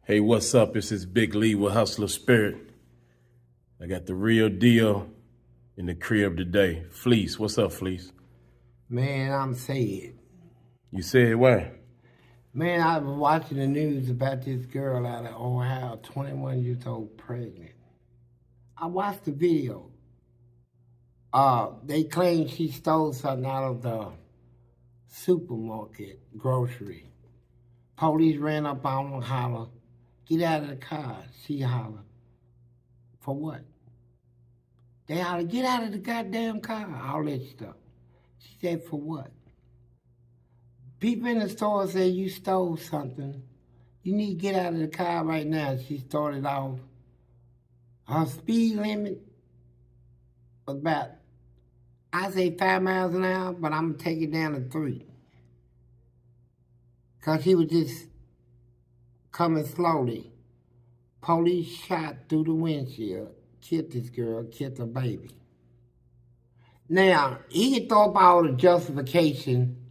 Hey, what's up? This is Big Lee with Hustler Spirit. I got the real deal in the crib today. Fleece, what's up, Fleece? Man, I'm sad. You said why? Man, I was watching the news about this girl out of Ohio, 21 years old, pregnant. I watched the video. They claim she stole something out of the supermarket, grocery. Police ran up on her, holler, "Get out of the car." She hollered, "For what?" They hollered, "Get out of the goddamn car," all that stuff. She said, "For what?" People in the store say you stole something. You need to get out of the car right now. She started off. Her speed limit was about, I say 5 miles an hour, but I'm going to take it down to 3. Because he was just coming slowly. Police shot through the windshield, killed this girl, killed her baby. Now, he can throw up all the justification.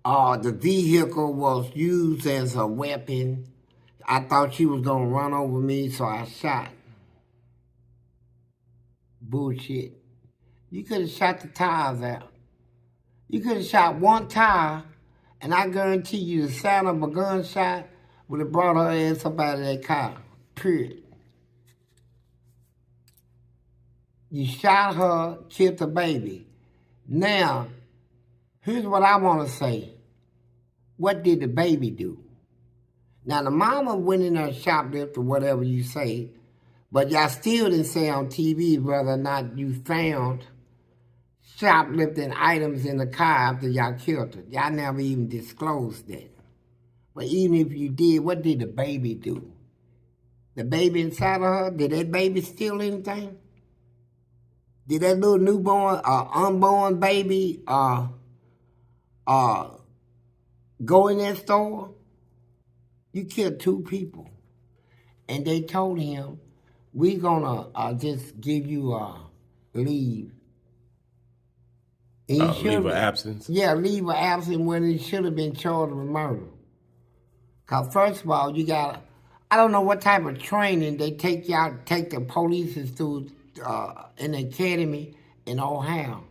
The vehicle was used as a weapon. I thought she was going to run over me, so I shot. Bullshit. You could have shot the tires out. You could have shot one tire, and I guarantee you the sound of a gunshot would have brought her ass up out of that car. Period. You shot her, killed the baby. Now, here's what I want to say. What did the baby do? Now, the mama went in there shoplifted or whatever you say, but y'all still didn't say on TV whether or not you found shoplifting items in the car after y'all killed her. Y'all never even disclosed that. But even if you did, what did the baby do? The baby inside of her, did that baby steal anything? Did that little newborn, unborn baby go in that store? You killed 2 people. And they told him, we're going to just give you leave. Leave of absence? Yeah, leave of absence when he should have been charged with murder. Because first of all, you got, I don't know what type of training they take the police through in the academy in Ohio.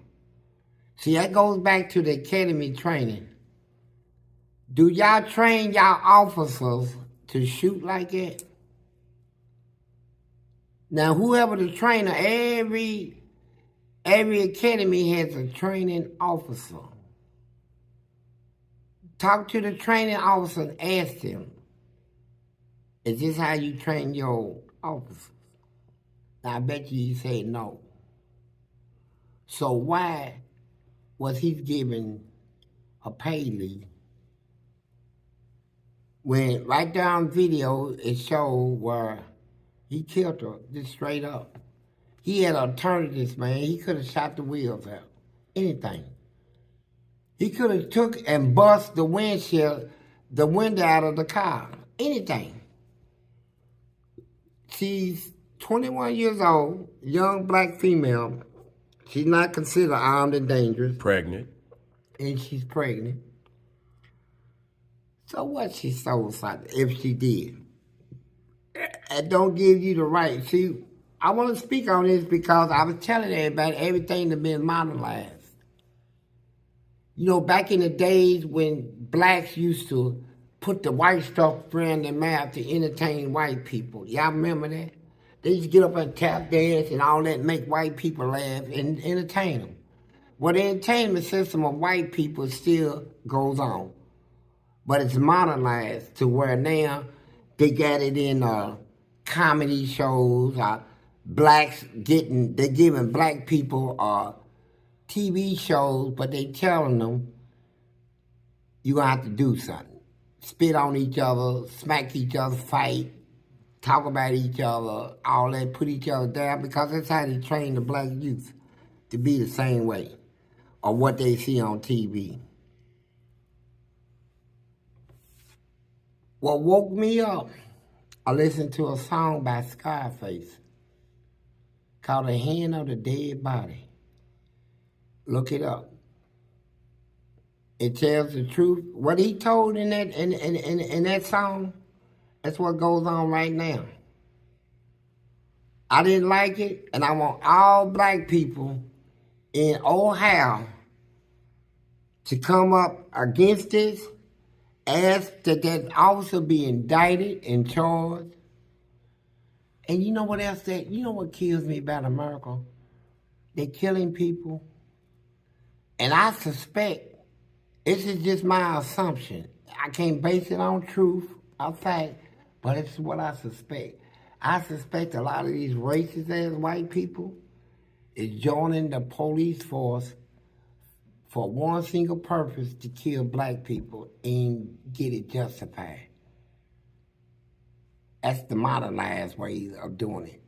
See, that goes back to the academy training. Do y'all train y'all officers to shoot like that? Now, whoever the trainer, every academy has a training officer. Talk to the training officer and ask them, is this how you train your officers? Now, I bet you he said no. So why was he given a pay leave? When right down video, it showed where he killed her, just straight up. He had alternatives, man. He could have shot the wheels out. Anything. He could have took and bust the windshield, the window out of the car. Anything. She's 21 years old, young black female. She's not considered armed and dangerous. Pregnant. And she's pregnant. So what she stole something, if she did? It don't give you the right. See, I want to speak on this because I was telling everybody everything that's been monetized. You know, back in the days when blacks used to put the white stuff around their mouth to entertain white people. Y'all remember that? They used to get up and tap dance and all that, make white people laugh and entertain them. Well, the entertainment system of white people still goes on. But it's modernized to where now they got it in comedy shows. They're giving black people TV shows, but they telling them you're going to have to do something. Spit on each other, smack each other, fight, talk about each other, all that, put each other down, because that's how they train the black youth to be the same way, or what they see on TV. What woke me up, I listened to a song by Scarface called The Hand of the Dead Body. Look it up. It tells the truth. What he told in that song That's what goes on right now. I didn't like it, and I want all black people in Ohio to come up against this, ask that officer be indicted and charged. And you know what else you know what kills me about America? They're killing people. And I suspect, this is just my assumption. I can't base it on truth or fact, but it's what I suspect. I suspect a lot of these racist-ass white people is joining the police force for one single purpose, to kill black people and get it justified. That's the modernized way of doing it.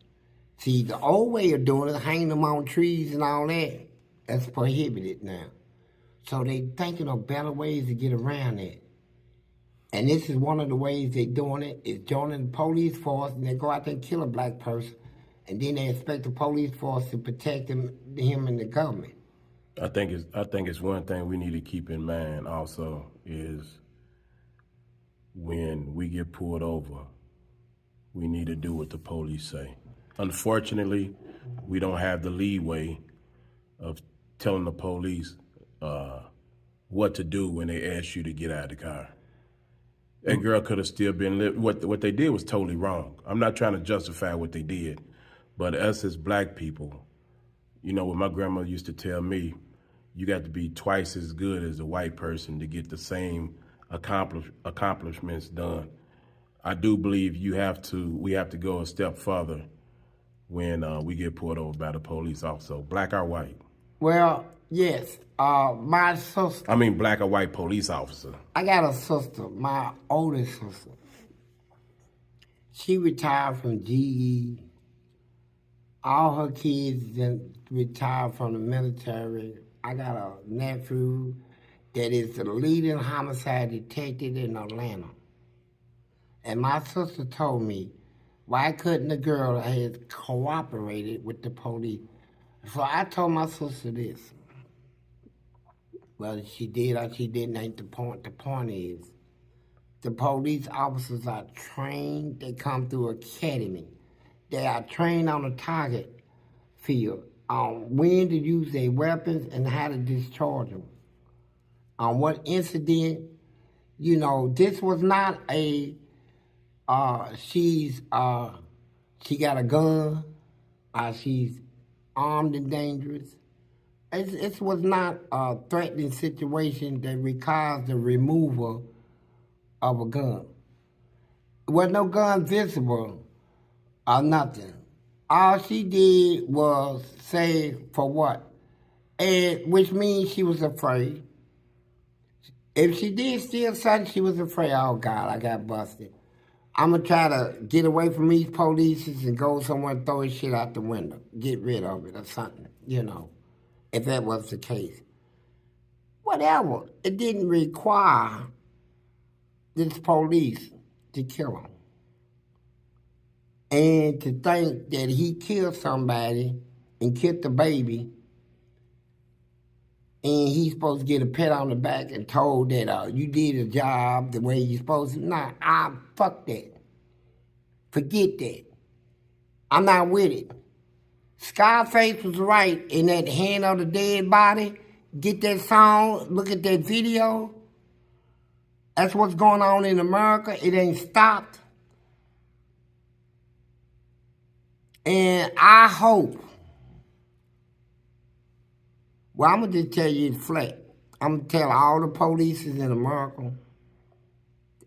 See, the old way of doing it, hanging them on trees and all that, that's prohibited now. So they thinking of better ways to get around it. And this is one of the ways they're doing it, is joining the police force, and they go out there and kill a black person, and then they expect the police force to protect him and the government. I think it's one thing we need to keep in mind also is when we get pulled over, we need to do what the police say. Unfortunately, we don't have the leeway of telling the police what to do when they ask you to get out of the car. That girl could have still been what they did was totally wrong. I'm not trying to justify what they did, but us as black people, you know what my grandma used to tell me, you got to be twice as good as a white person to get the same accomplishments done. I do believe we have to go a step further when we get pulled over by the police also, black or white. Well, yes, my sister. I mean black or white police officer. I got a sister, my oldest sister. She retired from GE. All her kids then retired from the military. I got a nephew that is the leading homicide detective in Atlanta. And my sister told me, why couldn't the girl have cooperated with the police? So I told my sister this. Whether she did or she didn't ain't the point. The point is, the police officers are trained. They come through academy. They are trained on the target field on when to use their weapons and how to discharge them. On what incident, you know, this was not a, she got a gun, she's armed and dangerous. It was not a threatening situation that requires the removal of a gun. There was no gun visible or nothing. All she did was say for what? And which means she was afraid. If she did steal something, she was afraid, oh God, I got busted. I'm going to try to get away from these police and go somewhere and throw his shit out the window. Get rid of it or something, you know, if that was the case. Whatever. It didn't require this police to kill him. And to think that he killed somebody and killed the baby, and he's supposed to get a pat on the back and told that you did a job the way you're supposed to. Nah, fuck that. Forget that. I'm not with it. Scarface was right in that Hand of the Dead Body. Get that song, look at that video. That's what's going on in America. It ain't stopped. And I hope, well, I'm going to just tell you it's flat. I'm going to tell all the police in America,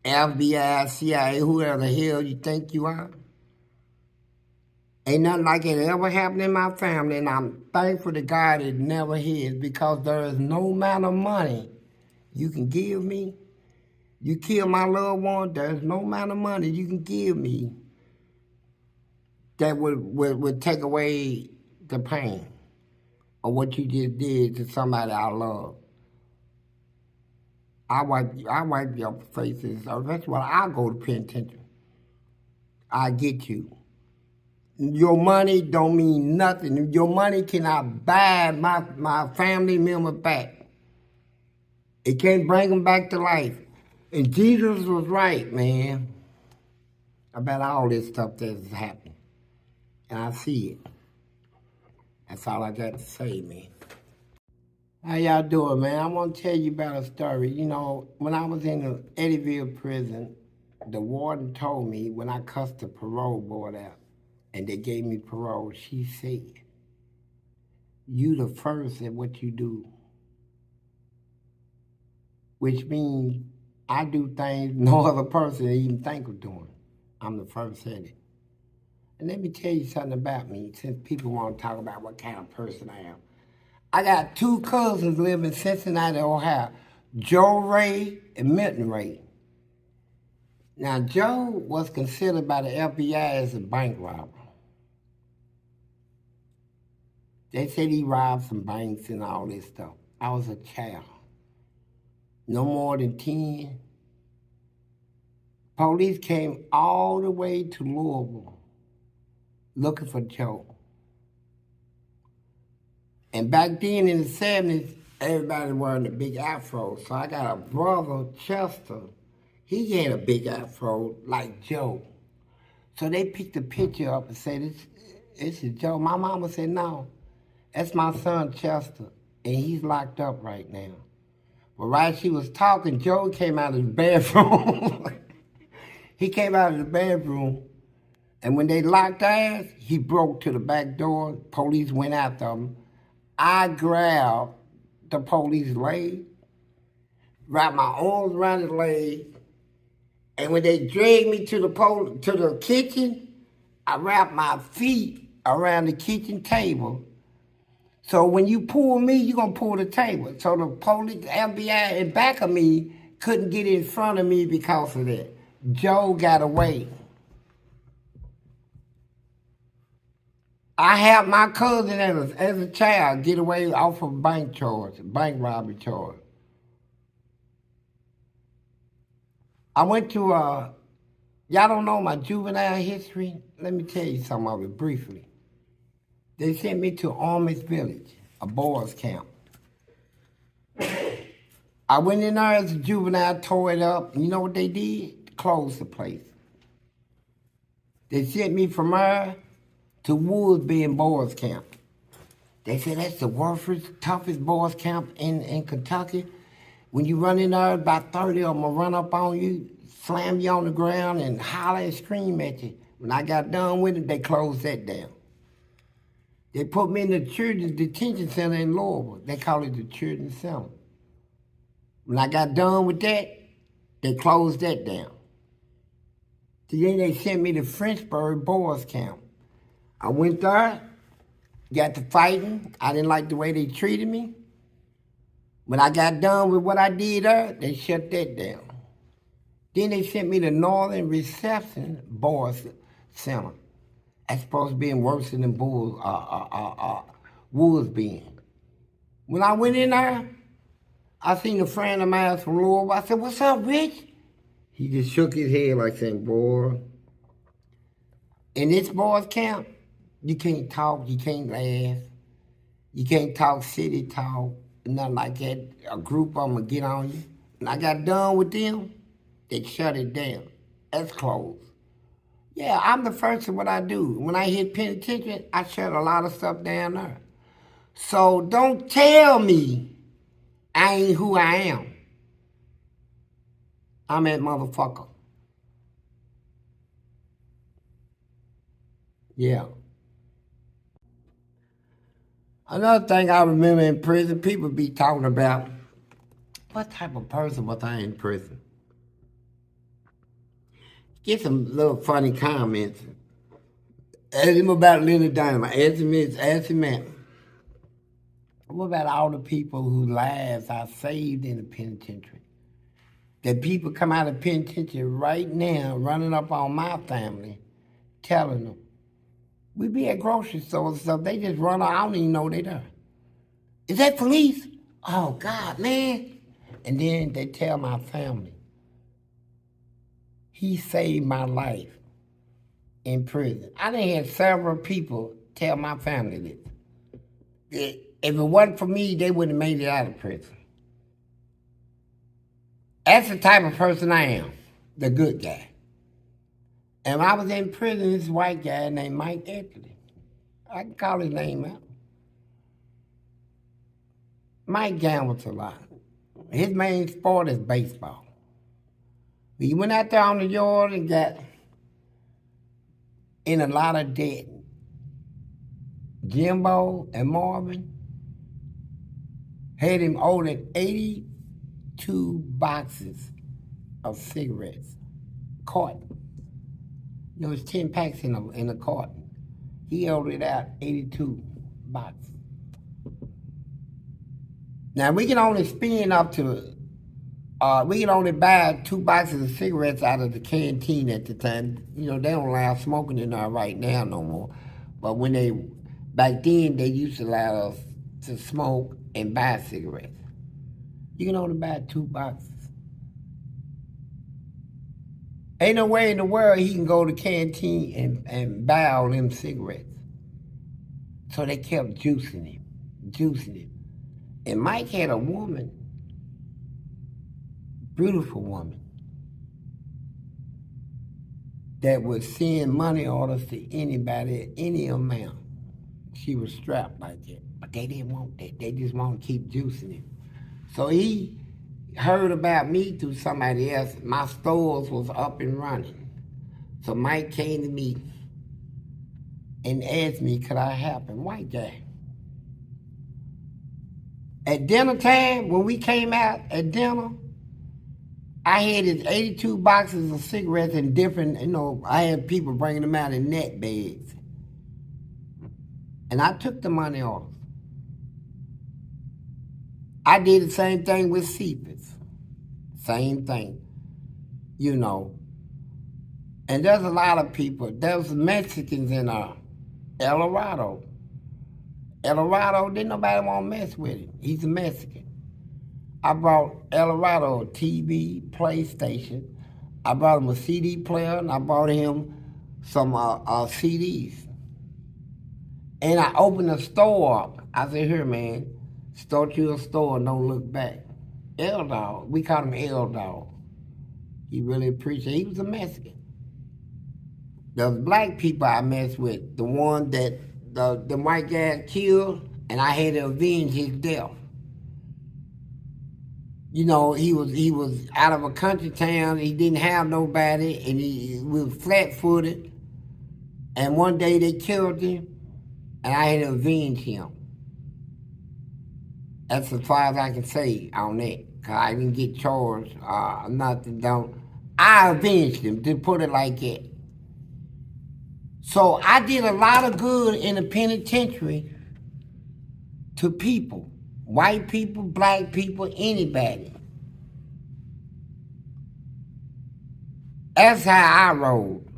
FBI, CIA, whoever the hell you think you are. Ain't nothing like it ever happened in my family, and I'm thankful to God it never has, because there is no amount of money you can give me. You kill my loved one, there's no amount of money you can give me that would take away the pain of what you just did to somebody I love. I wipe your faces. So that's why I go to penitentiary. I get you. Your money don't mean nothing. Your money cannot buy my family member back. It can't bring them back to life. And Jesus was right, man. about all this stuff that's happening. And I see it. That's all I got to say, man. How y'all doing, man? I want to tell you about a story. You know, when I was in the Eddyville prison, the warden told me when I cussed the parole board out and they gave me parole, she said, "You the first at what you do." Which means I do things no other person even think of doing. I'm the first at it. And let me tell you something about me, since people want to talk about what kind of person I am. I got 2 cousins live in Cincinnati, Ohio, Joe Ray and Milton Ray. Now, Joe was considered by the FBI as a bank robber. They said he robbed some banks and all this stuff. I was a child. No more than 10. Police came all the way to Louisville looking for Joe. And back then in the 70s, everybody wearing a big afro. So I got a brother, Chester. He had a big afro like Joe. So they picked the picture up and said, this is Joe. My mama said, no, that's my son, Chester. And he's locked up right now. But right as she was talking, Joe came out of the bedroom. He came out of the bedroom, and when they locked eyes, he broke to the back door. Police went after him. I grabbed the police leg, wrapped my arms around his leg, and when they dragged me to the kitchen, I wrapped my feet around the kitchen table. So when you pull me, you're going to pull the table. So the police, the FBI in back of me couldn't get in front of me because of that. Joe got away. I helped my cousin as a child get away off of bank robbery charge. I went to, y'all don't know my juvenile history? Let me tell you some of it briefly. They sent me to Army's Village, a boys' camp. I went in there as a juvenile, tore it up. You know what they did? Closed the place. They sent me from there to Woodby boys' camp. They said that's the worst, toughest boys' camp in Kentucky. When you run in there, about 30 of them will run up on you, slam you on the ground, and holler and scream at you. When I got done with it, they closed that down. They put me in the Children's Detention Center in Louisville. They call it the Children's Center. When I got done with that, they closed that down. Then they sent me to Frenchburg Boys Camp. I went there, got to fighting. I didn't like the way they treated me. When I got done with what I did there, they shut that down. Then they sent me to Northern Reception Boys Center. That's supposed to be worse than Woods being. When I went in there, I seen a friend of mine from Louisville. I said, "What's up, Rich?" He just shook his head like saying, "Boy, in this boys' camp, you can't talk, you can't laugh, you can't talk city talk, nothing like that. A group of them will get on you." When I got done with them, they shut it down. That's closed. Yeah, I'm the first in what I do. When I hit penitentiary, I shut a lot of stuff down there. So don't tell me I ain't who I am. I'm that motherfucker. Yeah. Another thing I remember in prison, people be talking about, what type of person was I in prison? Get some little funny comments. Ask him about Leonard Dynamite. Ask him that. What about all the people whose lives I saved in the penitentiary? That people come out of penitentiary right now running up on my family, telling them. We be at grocery stores and stuff, they just run out, I don't even know they there. Is that Fleece? Oh, God, man. And then they tell my family, he saved my life in prison. I done had several people tell my family this. If it wasn't for me, they wouldn't have made it out of prison. That's the type of person I am, the good guy. And when I was in prison, this white guy named Mike Eckley, I can call his name out. Mike gambles a lot. His main sport is baseball. He went out there on the yard and got in a lot of debt. Jimbo and Marvin had him holding 82 boxes of cigarettes, carton. You know, it's 10 packs in a carton. He held it out 82 boxes. Now we can only spend up to, we can only buy 2 boxes of cigarettes out of the canteen at the time. You know, they don't allow smoking in there right now no more. But back then they used to allow us to smoke and buy cigarettes. You can only buy 2 boxes. Ain't no way in the world he can go to the canteen and buy all them cigarettes. So they kept juicing him. And Mike had a woman, beautiful woman, that would send money orders to anybody at any amount. She was strapped like that. But they didn't want that. They just want to keep juicing him. So he heard about me through somebody else. My stores was up and running. So Mike came to me and asked me, could I help him? White guy. At dinner time, when we came out at dinner, I had his 82 boxes of cigarettes in different, I had people bringing them out in net bags. And I took the money off. I did the same thing with Cephas. Same thing. And there's a lot of people. There's Mexicans in El Dorado. El Dorado, didn't nobody want to mess with him. He's a Mexican. I brought El Dorado a TV, PlayStation. I brought him a CD player, and I brought him some CDs. And I opened the store up. I said, here, man, start you a store and don't look back. El Dog, we called him El Dog. He really appreciated it. He was a Mexican. The black people I messed with, the one that the white guy killed, and I had to avenge his death. He was out of a country town. He didn't have nobody, and he was flat-footed. And one day they killed him, and I had to avenge him. That's as far as I can say on that, because I didn't get charged, nothing. I avenged him, to put it like that. So I did a lot of good in the penitentiary to people, white people, black people, anybody. That's how I rolled.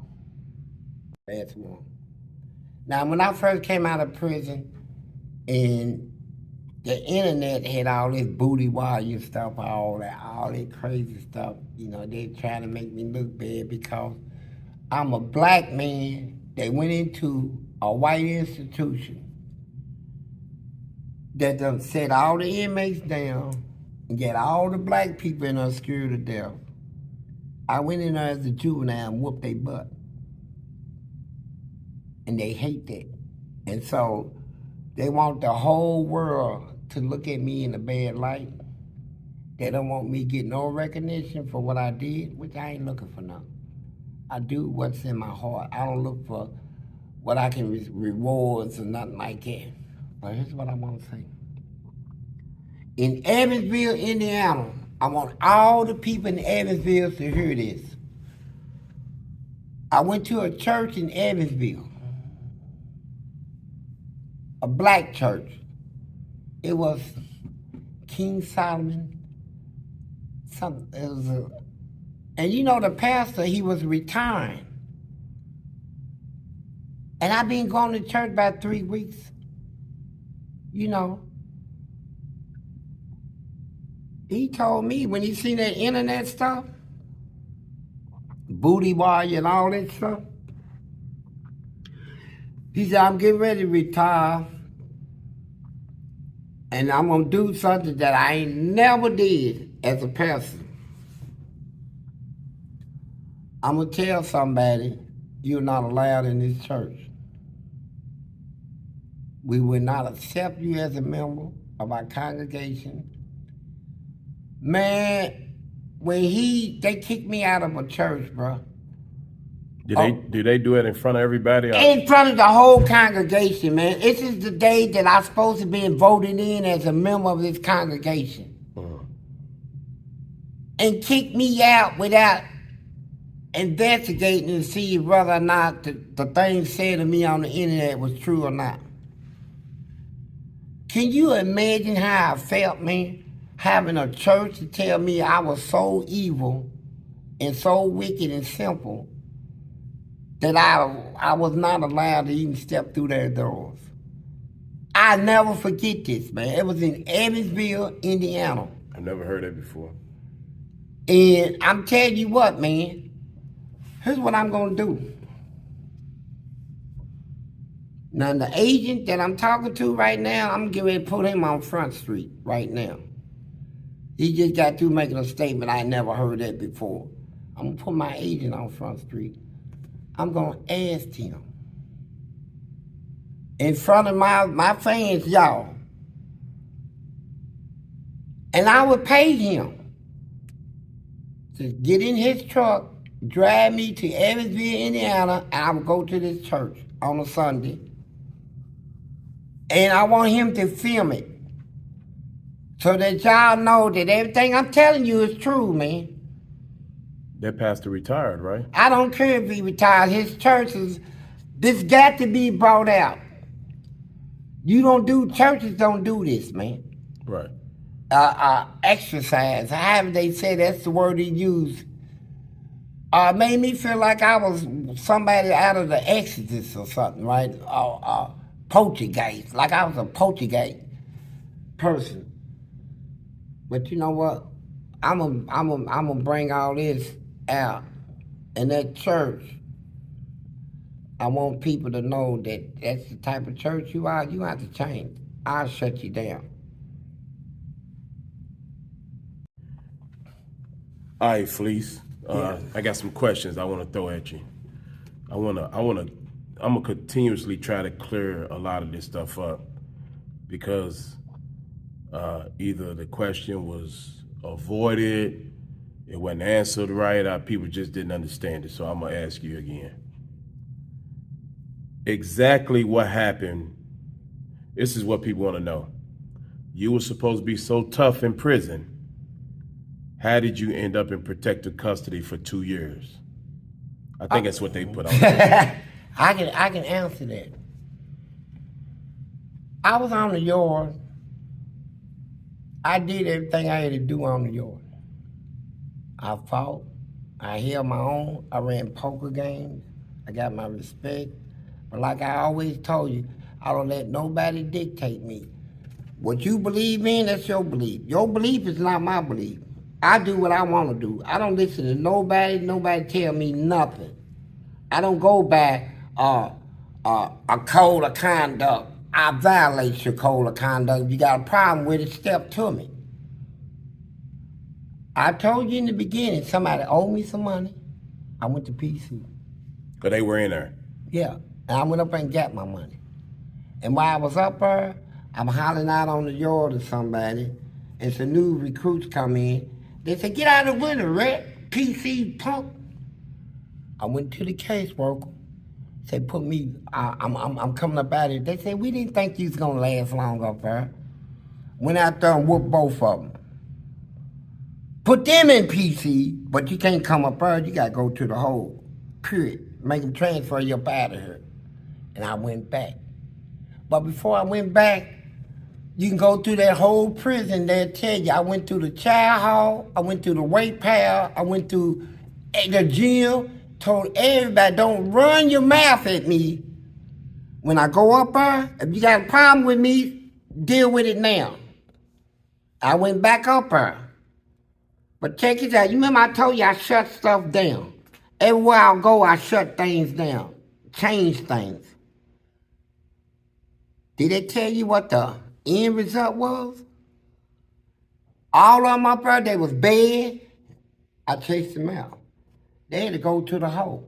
That's one. Now, when I first came out of prison, and the internet had all this booty warrior stuff, all that crazy stuff, they trying to make me look bad because I'm a black man that went into a white institution that done set all the inmates down and get all the black people in there scared to death. I went in there as a juvenile and whooped their butt. And they hate that. And so they want the whole world to look at me in a bad light. They don't want me getting no recognition for what I did, which I ain't looking for nothing. I do what's in my heart. I don't look for what I can rewards or nothing like that. But here's what I want to say. In Evansville, Indiana, I want all the people in Evansville to hear this. I went to a church in Evansville, a black church. It was King Solomon. And the pastor, he was retiring. And I've been going to church about 3 weeks. He told me when he seen that internet stuff, booty warrior and all that stuff, he said, I'm getting ready to retire. And I'm going to do something that I ain't never did as a pastor. I'm going to tell somebody You're not allowed in this church. We will not accept you as a member of our congregation. Man, when they kicked me out of a church, bro. Did they do it in front of everybody? In front of the whole congregation, man. This is the day that I'm supposed to be voted in as a member of this congregation. And kicked me out without investigating to see whether or not the things said to me on the internet was true or not. Can you imagine how I felt, man? Having a church to tell me I was so evil and so wicked and simple that I was not allowed to even step through their doors. I never forget this, man. It was in Evansville, Indiana. I've never heard it before. And I'm telling you what, man. Here's what I'm going to do. Now, the agent that I'm talking to right now, I'm getting ready to put him on Front Street right now. He just got through making a statement. I never heard that before. I'm going to put my agent on Front Street. I'm going to ask him in front of my fans, y'all. And I would pay him to get in his truck, drive me to Evansville, Indiana, and I would go to this church on a Sunday. And I want him to film it so that y'all know that everything I'm telling you is true, man. That pastor retired, right? I don't care if he retired. His church is, this got to be brought out. Churches don't do this, man. Right. Exercise, however they say that's the word he used, made me feel like I was somebody out of the Exodus or something, right? Poltergeist, like I was a poltergeist person. But you know what? I'm gonna bring all this out. In that church, I want people to know that that's the type of church you are. You have to change. I'll shut you down. All right, Fleece. I got some questions I want to throw at you. I'm gonna continuously try to clear a lot of this stuff up because either the question was avoided, it wasn't answered right, or people just didn't understand it. So I'm gonna ask you again. Exactly what happened? This is what people want to know. You were supposed to be so tough in prison. How did you end up in protective custody for 2 years? I think that's what they put on there. I can answer that. I was on the yard. I did everything I had to do on the yard. I fought. I held my own. I ran poker games. I got my respect. But like I always told you, I don't let nobody dictate me. What you believe in, that's your belief. Your belief is not my belief. I do what I want to do. I don't listen to nobody. Nobody tell me nothing. I don't go by a code of conduct. I violate your code of conduct. If you got a problem with it, step to me. I told you in the beginning, somebody owed me some money. I went to PC. But they were in there. Yeah, and I went up and got my money. And while I was up there, I'm hollering out on the yard to somebody, and some new recruits come in. They said, "Get out of the window, rat, PC punk." I went to the caseworker. Said, "Put me. I'm coming up out of here." They said, "We didn't think you was gonna last long up there." Went out there and whooped both of them. Put them in PC, but you can't come up there. You gotta go to the hole. Period. Make them transfer you up out of here. And I went back. But before I went back, you can go through that whole prison. They'll tell you, I went through the child hall, I went through the weight pile, I went through the gym, told everybody, don't run your mouth at me. When I go up there, if you got a problem with me, deal with it now. I went back up there. But check it out. You remember I told you I shut stuff down. Everywhere I go, I shut things down, change things. Did they tell you what the end result was? All of them up there, they was bad. I chased them out. They had to go to the hole.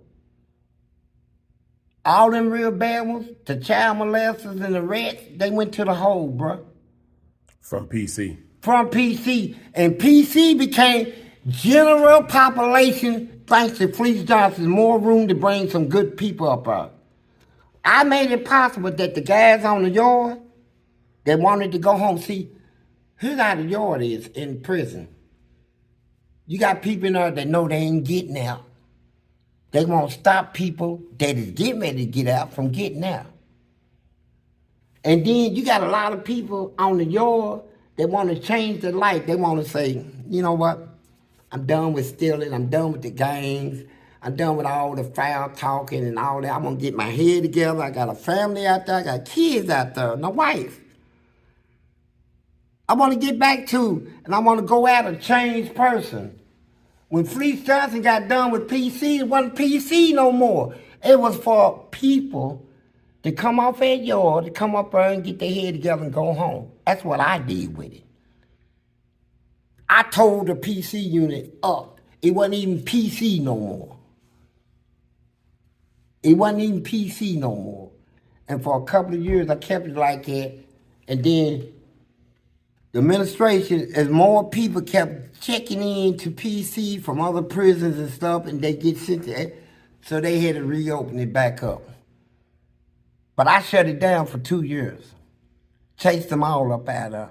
All them real bad ones, the child molesters and the rats, they went to the hole, bro. From PC. From PC. And PC became general population, thanks to Fleece Johnson, more room to bring some good people up out. I made it possible that the guys on the yard that wanted to go home, see, here's how the yard is in prison. You got people in there that know they ain't getting out. They want to stop people that is getting ready to get out from getting out. And then you got a lot of people on the yard that want to change their life. They want to say, you know what? I'm done with stealing. I'm done with the gangs. I'm done with all the foul talking and all that. I'm going to get my head together. I got a family out there. I got kids out there and a wife. I want to get back to, and I want to go out a changed person. When Fleece Johnson got done with PC, it wasn't PC no more. It was for people to come off that yard, to come up there and get their head together and go home. That's what I did with it. I told the PC unit up. It wasn't even PC no more. It wasn't even PC no more. And for a couple of years, I kept it like that. And then the administration, as more people kept checking in to PC from other prisons and stuff, and they get sent to it, so they had to reopen it back up. But I shut it down for 2 years. Chased them all up out of.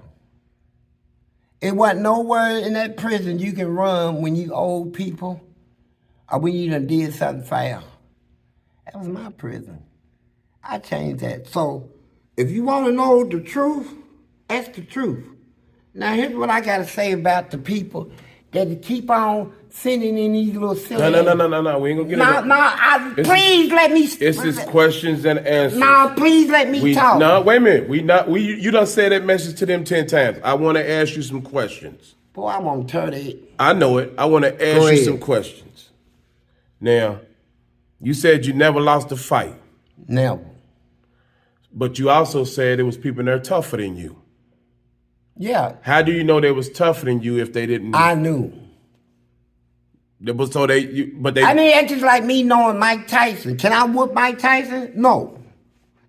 It wasn't nowhere in that prison you can run when you old people or when you done did something foul. That was my prison. I changed that. So if you want to know the truth, that's the truth. Now here's what I got to say about the people that keep on sending in these little silly... No. We ain't gonna get it. Please let me... It's just questions and answers. No, please let me talk. No, wait a minute. You done said that message to them 10 times. I want to ask you some questions. Boy, I'm on 30. I know it. I want to ask you some questions. Now, you said you never lost a fight. Never. But you also said there was people in there tougher than you. Yeah. How do you know they was tougher than you if they didn't? I knew. I mean, that's just like me knowing Mike Tyson. Can I whoop Mike Tyson? No.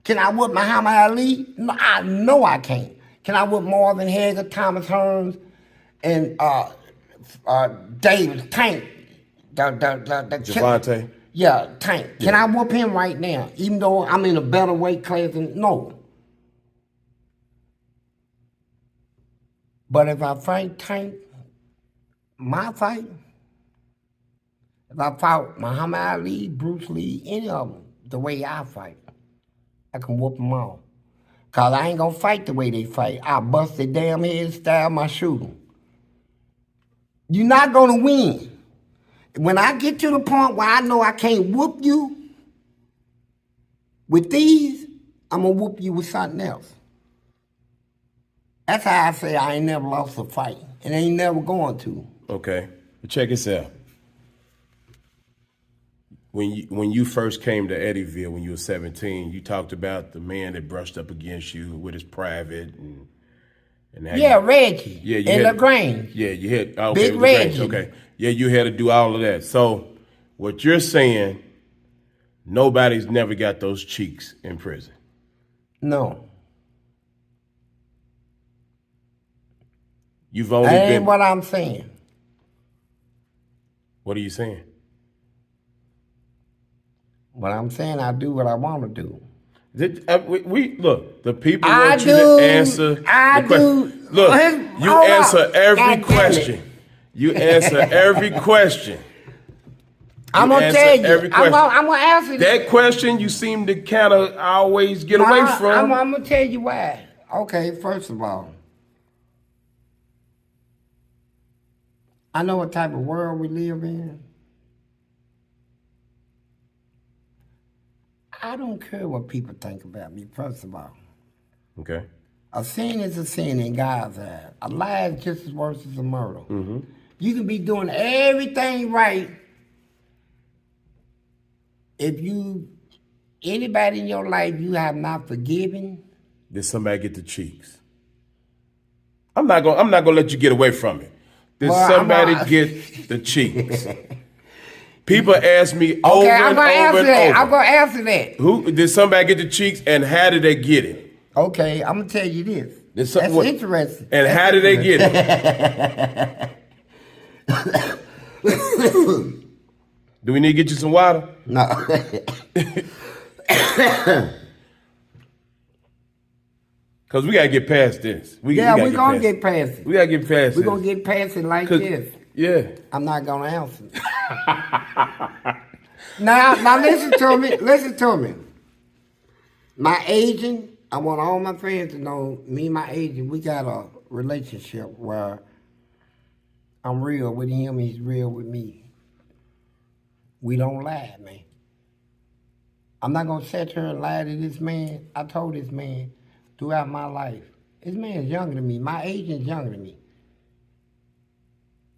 Can I whoop Muhammad Ali? No, I know I can't. Can I whoop Marvin Hager, Thomas Hearns, and Davis, Tank? Javante? Yeah, Tank. Can I whoop him right now? Even though I'm in a better weight class than... No. But if I fight Tank, my fight... If I fought Muhammad Ali, Bruce Lee, any of them, the way I fight, I can whoop them all. Because I ain't going to fight the way they fight. I bust their damn head, stab my shoe. You're not going to win. When I get to the point where I know I can't whoop you with these, I'm going to whoop you with something else. That's how I say I ain't never lost a fight. And I ain't never going to. Okay. But check this out. When you first came to Eddyville when you were 17, you talked about the man that brushed up against you with his private and Reggie. Yeah, in LaGrange. Yeah, you had Big Reggie. Okay. Yeah, you had to do all of that. So what you're saying, nobody's never got those cheeks in prison. No. You've only that been... ain't what I'm saying. What are you saying? What I'm saying, I do what I want to do. Look, the people want you to answer the question. Look, you answer every question. You answer every question. I'm going to tell you. I'm going to answer that question you seem to kind of always get away from. I'm going to tell you why. Okay, first of all, I know what type of world we live in. I don't care what people think about me, first of all. Okay. A sin is a sin in God's eyes. A lie is just as worse as a murder. Mm-hmm. You can be doing everything right. If anybody in your life you have not forgiven, did somebody get the cheeks? I'm not gonna let you get away from it. Did somebody get the cheeks? People ask me over Okay, I'm and gonna over answer and that. over. I'm gonna answer that. Who did somebody get the cheeks, and how did they get it? Okay, I'm gonna tell you this. That's Interesting. And That's how did they get it? Do we need to get you some water? No. Because we got to get past this. We're going to get past it. We got to get past this. We're going to get past it like this. Yeah. I'm not going to answer it. Now listen to me. Listen to me. My agent, I want all my friends to know, me and my agent, we got a relationship where I'm real with him, he's real with me. We don't lie, man. I'm not going to sit here and lie to this man. I told this man throughout my life, this man is younger than me. My agent is younger than me.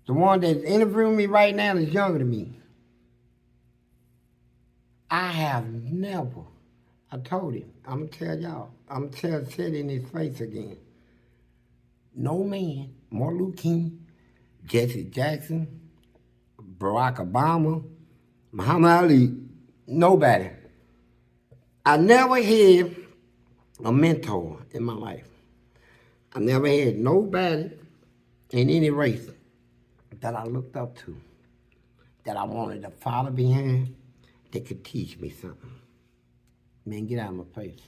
The one that's interviewing me right now is younger than me. I have never, I told him, I'm going to tell y'all, I'm going to tell it in his face again. No man, Martin Luther King, Jesse Jackson, Barack Obama, Muhammad Ali, nobody. I never had a mentor in my life. I never had nobody in any race that I looked up to, that I wanted to follow behind, that could teach me something. Man, get out of my face.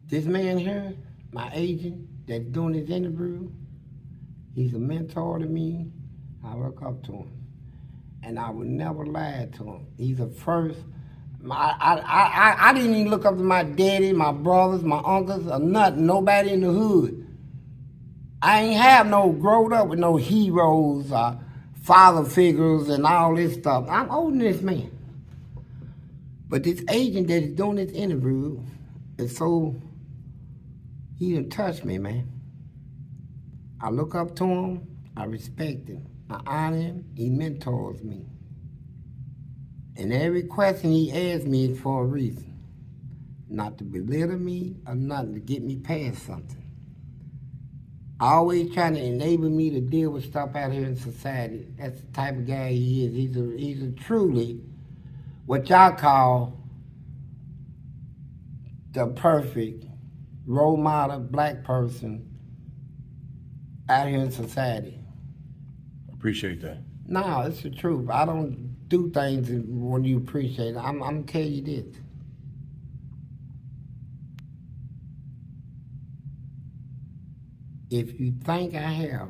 This man here, my agent that's doing this interview, he's a mentor to me. I look up to him. And I would never lie to him. He's the first. I didn't even look up to my daddy, my brothers, my uncles, or nothing, nobody in the hood. I ain't have no, growed up with no heroes or father figures and all this stuff. I'm older than this man. But this agent that is doing this interview is so, he done touched me, man. I look up to him, I respect him, I honor him, he mentors me. And every question he asks me is for a reason. Not to belittle me or nothing, to get me past something. Always trying to enable me to deal with stuff out here in society. That's the type of guy he is. He's a truly what y'all call the perfect role model black person out here in society. Appreciate that. No, it's the truth. I don't do things when you appreciate it. I'm going to tell you this. If you think I have.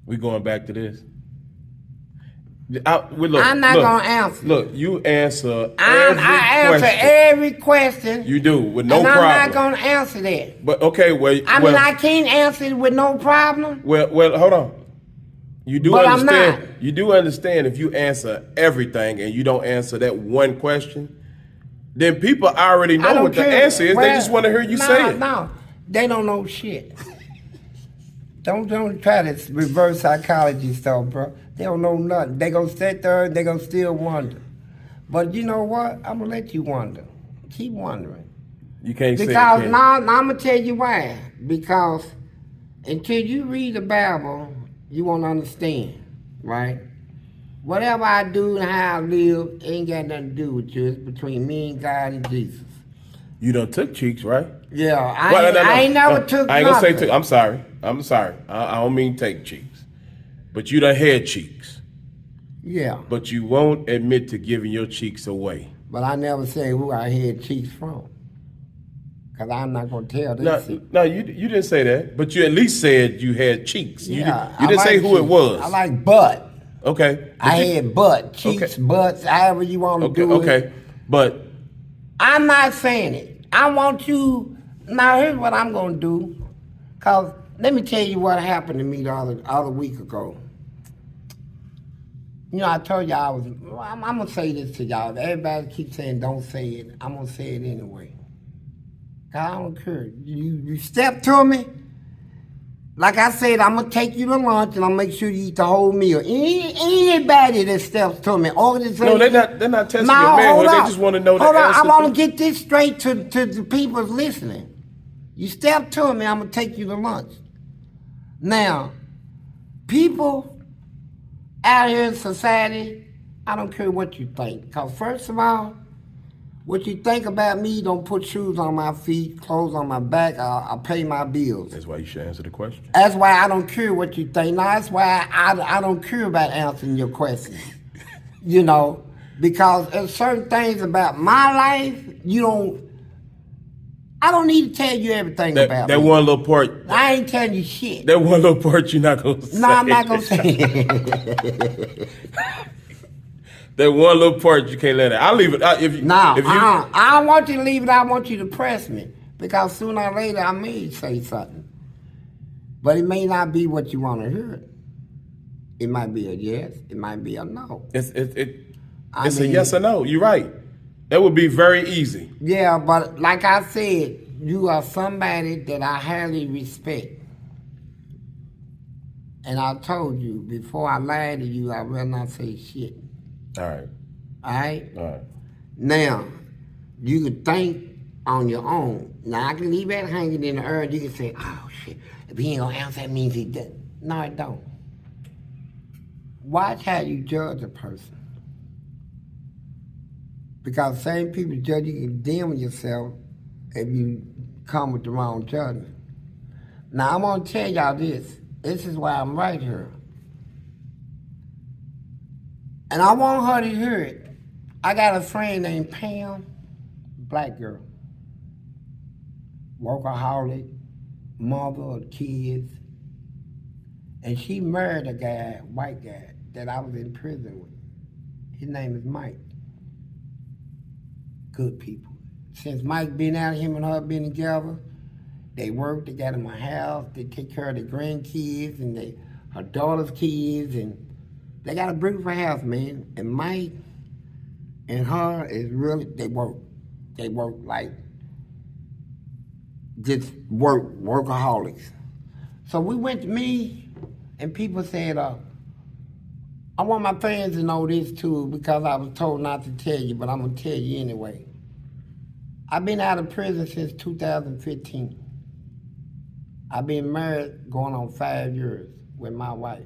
We going back to this? Look, I'm not going to answer. Look, you answer I answer every question. You do, with no problem. problem. I'm not going to answer that. But, okay, well... I can't answer it with no problem. Well, hold on. You do but understand. I'm not. You do understand if you answer everything and you don't answer that one question, then people already know what the answer is. Well, they just want to hear you say it. No, they don't know shit. Don't try to reverse psychology stuff, bro. They don't know nothing. They gonna sit there and they gonna still wonder. But you know what? I'm gonna let you wonder. Keep wondering. You can't say it. Because now I'm gonna tell you why. Because until you read the Bible, you won't understand, right? Whatever I do and how I live ain't got nothing to do with you. It's between me and God and Jesus. You done took cheeks, right? Yeah, I ain't never took I ain't nothing. gonna say took. I'm sorry. I don't mean take cheeks. But you done had cheeks. Yeah. But you won't admit to giving your cheeks away. But I never say who I had cheeks from. Because I'm not going to tell this. No, you didn't say that. But you at least said you had cheeks. Yeah, you didn't say who it was. I like butt. Okay. I had butt, cheeks, butts, however you want to do it. Okay, but... I'm not saying it. I want you... Now, here's what I'm going to do. Because let me tell you what happened to me the other week ago. You know, I told y'all I'm going to say this to y'all. Everybody keeps saying don't say it. I'm going to say it anyway. I don't care. You step to me. Like I said, I'm going to take you to lunch and I'm going to make sure you eat the whole meal. Anybody that steps to me, organization. No, they're not testing your manhood. They just want to know the answer. I want to get this straight to the people listening. You step to me, I'm going to take you to lunch. Now, people out here in society, I don't care what you think. Because first of all, what you think about me don't put shoes on my feet, clothes on my back, I pay my bills. That's why you should answer the question. That's why I don't care what you think. No, that's why I don't care about answering your questions. You know, because there's certain things about my life, I don't need to tell you everything about that me. one little part. I ain't telling you shit. That one little part you're not going to say. No, I'm not going to say it. That one little part you can't let it. I'll leave it. I don't want you to leave it. I want you to press me. Because sooner or later I may say something. But it may not be what you want to hear. It might be a yes. It might be a no. It's a yes or no. You're right. That would be very easy. Yeah, but like I said, you are somebody that I highly respect. And I told you, before I lied to you, I will not say shit. All right. All right? All right. Now, you can think on your own. Now, I can leave that hanging in the air. You can say, oh, shit. If he ain't going to answer, that means he did. No, it don't. Watch how you judge a person. Because same people judge you, condemn yourself if you come with the wrong judgment. Now, I'm going to tell y'all this. This is why I'm right here. And I want her to hear it. I got a friend named Pam, black girl. Workaholic, mother of kids. And she married a guy, white guy, that I was in prison with. His name is Mike. Good people. Since Mike been out, him and her been together, they work, they got him a house, they take care of their grandkids and her daughter's kids, and they got a beautiful house, man. And Mike and her is really, they work like, just workaholics. So we went to me, and people said, I want my fans to know this too, because I was told not to tell you, but I'm gonna tell you anyway. I've been out of prison since 2015. I've been married going on 5 years with my wife.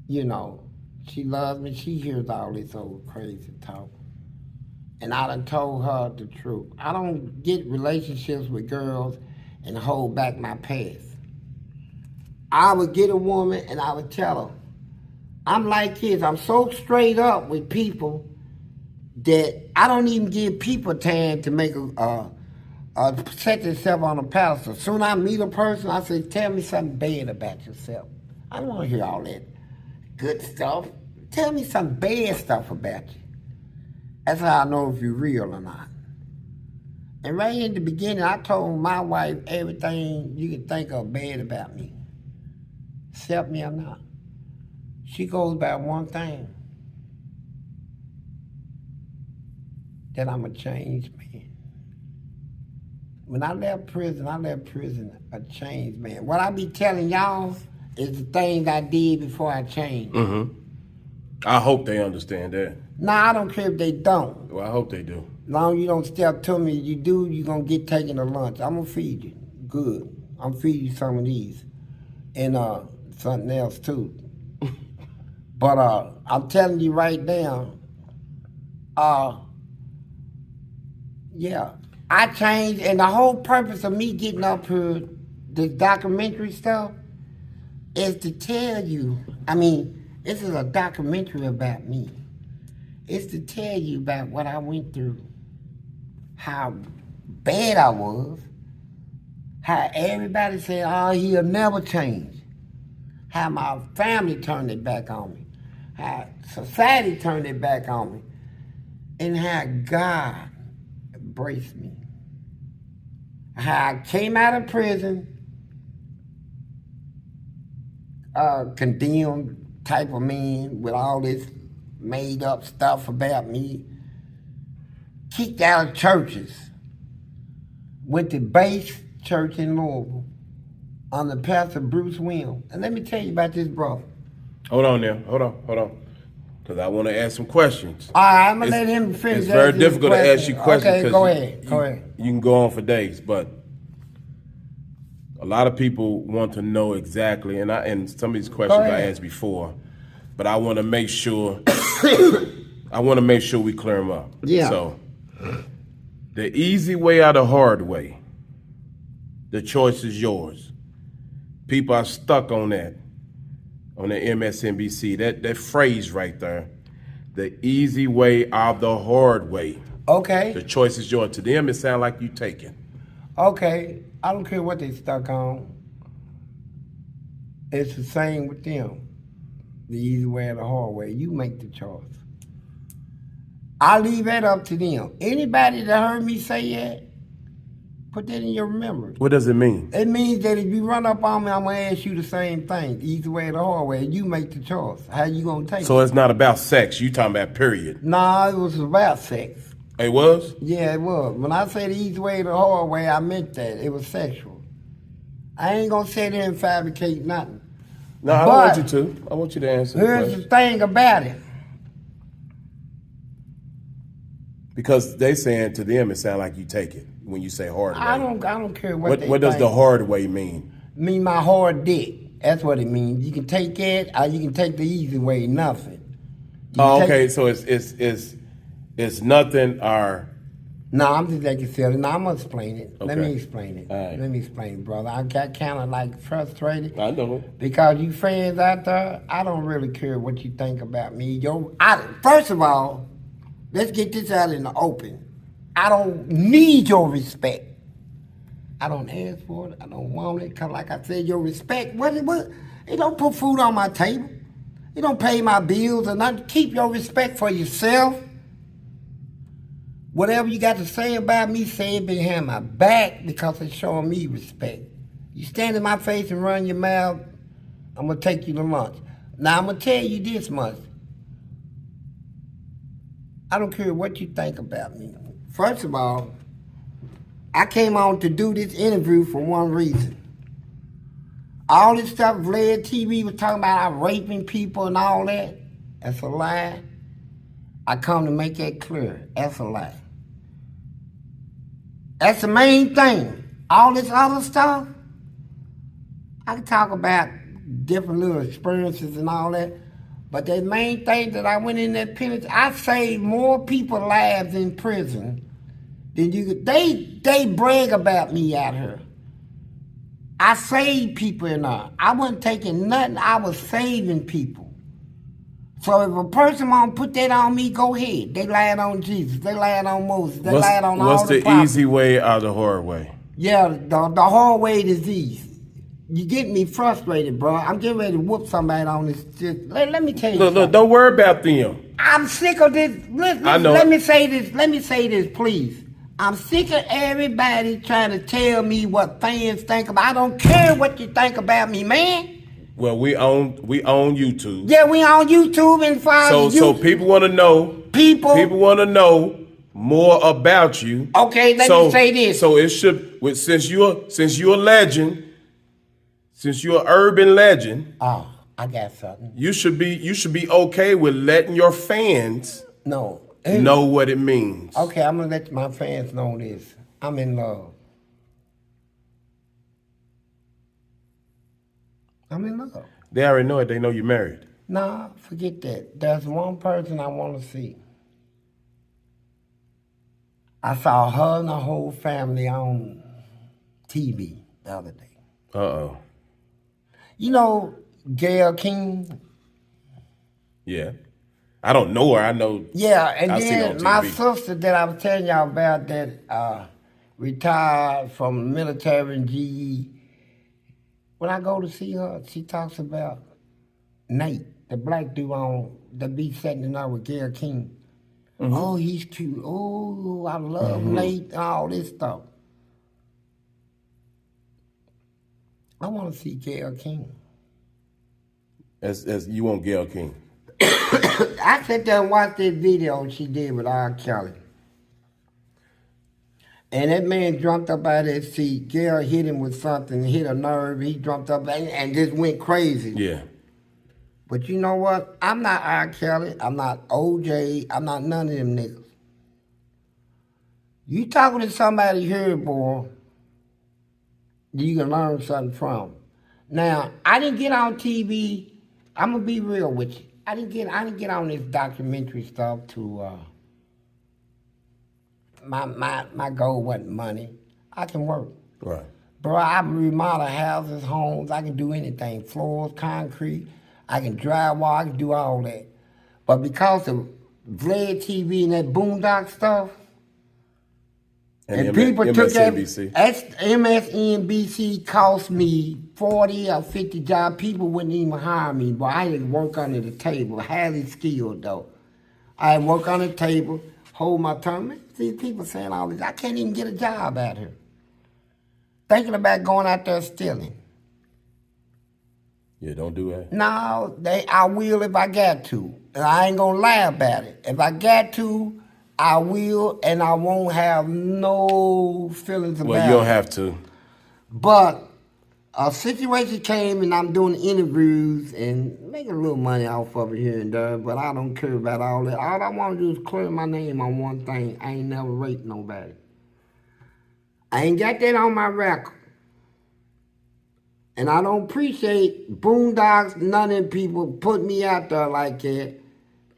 You know, she loves me. She hears all this old crazy talk. And I done told her the truth. I don't get relationships with girls and hold back my past. I would get a woman and I would tell her, I'm like this. I'm so straight up with people that I don't even give people time to make set themselves on a pedestal. Soon I meet a person, I say, tell me something bad about yourself. I don't want to hear all that good stuff. Tell me some bad stuff about you. That's how I know if you're real or not. And right in the beginning, I told my wife everything you can think of bad about me. Accept me or not. She goes by one thing. That I'm a changed man. When I left prison a changed man. What I be telling y'all is the things I did before I changed. Mm-hmm. I hope they understand that. Nah, I don't care if they don't. Well, I hope they do. As long as you don't step to me, you do, you're going to get taken to lunch. I'm going to feed you. Good. I'm feeding you some of these. And something else, too. But I'm telling you right now, yeah, I changed, and the whole purpose of me getting up here, the documentary stuff, is to tell you, this is a documentary about me. It's to tell you about what I went through, how bad I was, how everybody said, oh, he'll never change, how my family turned it back on me, how society turned it back on me, and how God embraced me. How I came out of prison, condemned type of man with all this made up stuff about me, kicked out of churches, went to Base Church in Louisville under Pastor Bruce Williams. And let me tell you about this brother. Hold on now, hold on. Because I want to ask some questions. All right, I'm going to let him finish. It's very difficult to ask you questions. Okay, go ahead. You can go on for days, but A lot of people want to know exactly, and some of these Go questions I ahead. asked before, but I want to make sure we clear them up. Yeah. So, the easy way or the hard way, the choice is yours. People are stuck on that, on the MSNBC. That phrase right there, the easy way or the hard way. The Okay. choice is yours. To them, it sounds like you taking. Okay. I don't care what they stuck on. It's the same with them. The easy way or the hard way. You make the choice. I leave that up to them. Anybody that heard me say that, put that in your memory. What does it mean? It means that if you run up on me, I'm gonna ask you the same thing. The easy way or the hard way. You make the choice. How you gonna take So it? it's not about sex. You talking about period. Nah, it was about sex. It was? Yeah, it was. When I say the easy way or the hard way, I meant that. It was sexual. I ain't gonna sit there and fabricate nothing. No, I don't want you to. I want you to answer the Here's question. the thing about it. Because they saying to them it sounds like you take it when you say hard way. I don't care what they What does think. the hard way mean? Mean my hard dick. That's what it means. You can take it, or you can take the easy way. Nothing. You Oh, can okay. take- So it's nothing or No, I'm just letting you feel it. No, I'm gonna explain it. Let Okay. me explain it. All right. Let me explain it, brother. I got kind of like frustrated I know it. because you friends out there. I don't really care what you think about me. First of all, let's get this out in the open. I don't need your respect. I don't ask for it. I don't want it. Cause like I said, your respect. What? It don't put food on my table. It don't pay my bills or nothing. Keep your respect for yourself. Whatever you got to say about me, say it behind my back because it's showing me respect. You stand in my face and run your mouth, I'm going to take you to lunch. Now, I'm going to tell you this much. I don't care what you think about me. First of all, I came on to do this interview for one reason. All this stuff Vlad TV was talking about, I'm raping people and all that, that's a lie. I come to make that clear. That's a lie. That's the main thing. All this other stuff, I can talk about different little experiences and all that, but the main thing that I went in that penitentiary, I saved more people's lives in prison than you could. They brag about me out here. I saved people in there. I wasn't taking nothing. I was saving people. So if a person want to put that on me, go ahead. They lied on Jesus. They lied on Moses. They lied on all What's the the prophets. easy way or the hard way? Yeah, the hard way is easy. You get me frustrated, bro. I'm getting ready to whoop somebody on this. Let me tell you Look, something. don't worry about them. I'm sick of this. I know. Let me say this. Let me say this, please. I'm sick of everybody trying to tell me what fans think about. I don't care what you think about me, man. Well, we own YouTube. Yeah, we on YouTube and follow So people want to know. People want to know more about you. Okay, let me say this. So it should, since you're a legend, since you're an urban legend. Oh, I got something. You should be okay with letting your fans know what it means. Okay, I'm gonna let my fans know this. I'm in love. I'm in love. They already know it. They know you're married. Nah, forget that. There's one person I want to see. I saw her and her whole family on TV the other day. Uh-oh. You know Gayle King? Yeah. I don't know her. I know. Yeah, and I've seen her on then my TV. sister that I was telling y'all about that retired from the military in GE. When I go to see her, she talks about Nate, the black dude that be sitting there with Gayle King. Mm-hmm. Oh, he's cute. Oh, I love Nate, all this stuff. I want to see Gayle King. As you want Gayle King. I sat there and watched that video she did with R. Kelly. And that man jumped up out of his seat. Gayle hit him with something, hit a nerve. He jumped up and just went crazy. Yeah. But you know what? I'm not R. Kelly. I'm not OJ. I'm not none of them niggas. You talking to somebody here, boy, you can learn something from. Now, I didn't get on TV. I'm gonna be real with you. I didn't get on this documentary stuff to my goal wasn't money. I can work. Right. Bro, I remodel houses, homes, I can do anything. Floors, concrete, I can drywall, I can do all that. But because of Vlad TV and that boondock stuff, and people took that, MSNBC. MSNBC cost me 40 or 50 jobs. People wouldn't even hire me, but I had to work under the table, highly skilled though. I had to work on the table, hold my tongue. See, people saying all this, I can't even get a job out here. Thinking about going out there stealing. Yeah, don't do that. No, I will if I got to. And I ain't gonna lie about it. If I got to, I will, and I won't have no feelings about it. Well, you don't have to. But a situation came and I'm doing interviews and making a little money off of it here and there, but I don't care about all that. All I want to do is clear my name on one thing. I ain't never raped nobody. I ain't got that on my record. And I don't appreciate boondocks, none of them people put me out there like that,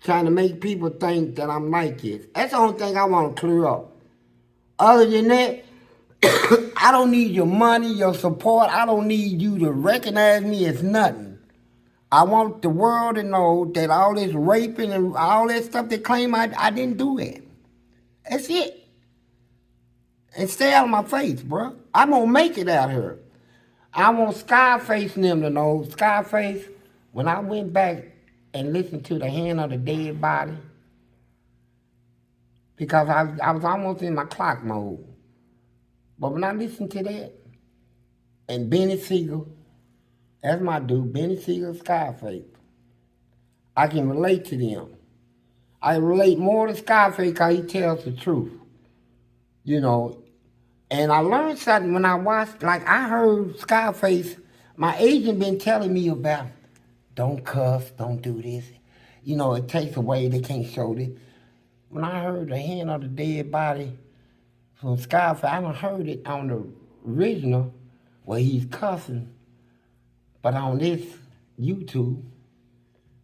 trying to make people think that I'm like this. That's the only thing I want to clear up. Other than that, I don't need your money, your support. I don't need you to recognize me as nothing. I want the world to know that all this raping and all that stuff they claim I didn't do it. That's it. And stay out of my face, bro. I'm gonna make it out here. I want Scarface and them to know. Scarface, when I went back and listened to the hand of the dead body, because I was almost in my clock mode. But when I listened to that, and Benny Siegel, that's my dude, Benny Siegel, Scarface, I can relate to them. I relate more to Scarface because he tells the truth. You know, and I learned something when I watched, like I heard Scarface, my agent been telling me about, don't cuss, don't do this. You know, it takes away, they can't show this. When I heard the hand of the dead body from Scarface, I done heard it on the original where he's cussing. But on this YouTube,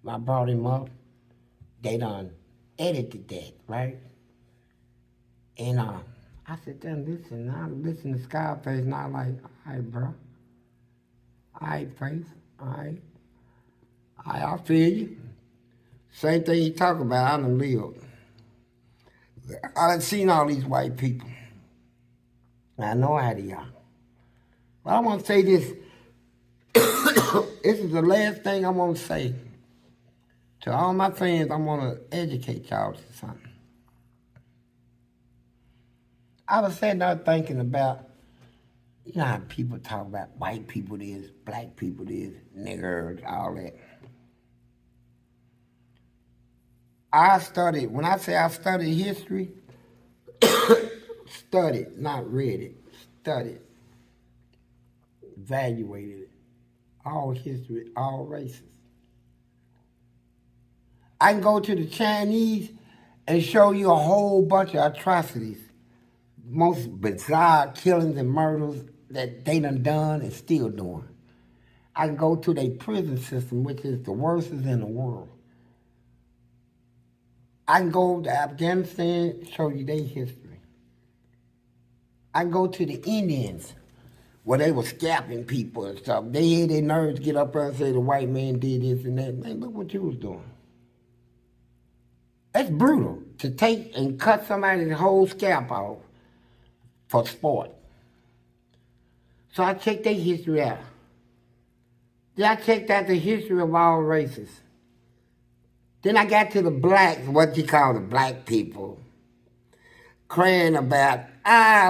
I brought him up, they done edited that, right? And I said, then listen, I listen to Scarface, and I like, all right, bro. All right, Face, all right. I feel you. Same thing you talk about, I done lived. I done seen all these white people. I know how they are. But I want to say this. This is the last thing I want to say. To all my fans, I want to educate y'all to something. I was sitting there thinking about, you know how people talk about white people this, black people this, niggers, all that. I studied, when I say I studied history, studied, not read it, studied, evaluated it, all history, all races. I can go to the Chinese and show you a whole bunch of atrocities, most bizarre killings and murders that they done and still doing. I can go to their prison system, which is the worst in the world. I can go to Afghanistan, show you their history. I can go to the Indians, where they were scalping people and stuff. They had their nerves get up there and say the white man did this and that. Man, look what you was doing. That's brutal, to take and cut somebody's whole scalp off for sport. So I checked their history out. Then I checked out the history of all races. Then I got to the blacks, what you call the black people, crying about,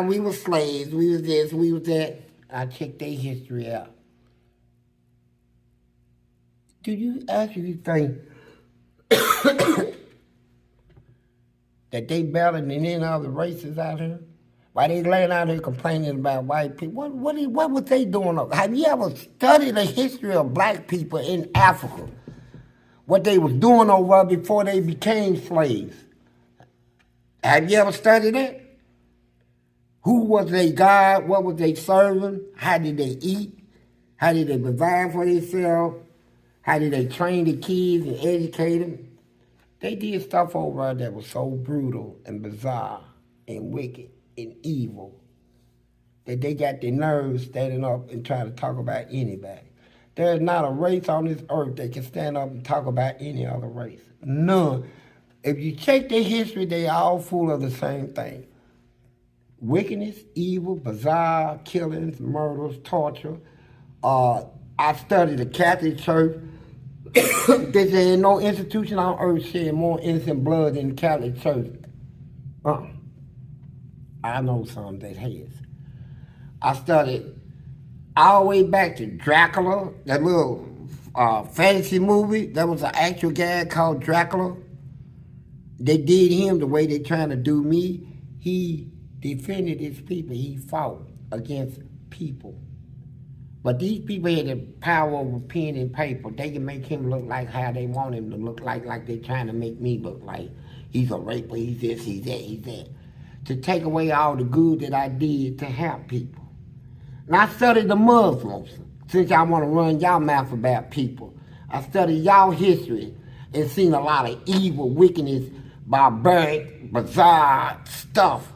we were slaves, we was this, we was that. I checked their history out. Do you actually think that they better than any other races out here? Why they laying out here complaining about white people? What was they doing? Have you ever studied the history of black people in Africa? What they was doing over before they became slaves? Have you ever studied it? Who was their God? What was they serving? How did they eat? How did they provide for themselves? How did they train the kids and educate them? They did stuff over there that was so brutal and bizarre and wicked and evil that they got their nerves standing up and trying to talk about anybody. There's not a race on this earth that can stand up and talk about any other race. None. If you check their history, they are all full of the same thing. Wickedness, evil, bizarre, killings, murders, torture. I studied the Catholic Church. They say no institution on earth shed more innocent blood than the Catholic Church. I know some that has. I studied all the way back to Dracula, that little fantasy movie. There was an actual guy called Dracula. They did him the way they trying to do me. He defended his people. He fought against people. But these people had the power over pen and paper. They can make him look like how they want him to look like they're trying to make me look like. He's a raper, he's this, he's that, he's that. To take away all the good that I did to help people. And I studied the Muslims, since y'all want to run y'all mouth about people. I studied y'all history and seen a lot of evil, wickedness, barbaric, bizarre stuff.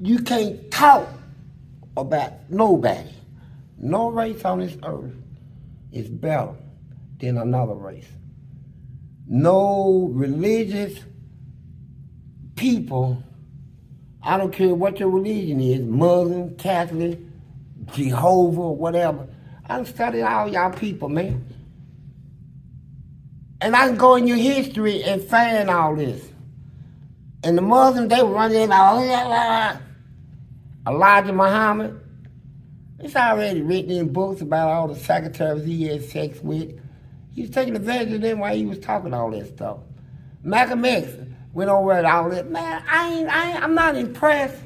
You can't talk about nobody. No race on this earth is better than another race. No religious people, I don't care what your religion is, Muslim, Catholic, Jehovah, whatever. I done studied all y'all people, man. And I can go in your history and find all this. And the Muslims, they were running in all Elijah Muhammad. It's already written in books about all the secretaries he had sex with. He was taking advantage of them while he was talking all that stuff. Malcolm X went over at all that. Man, I'm not impressed.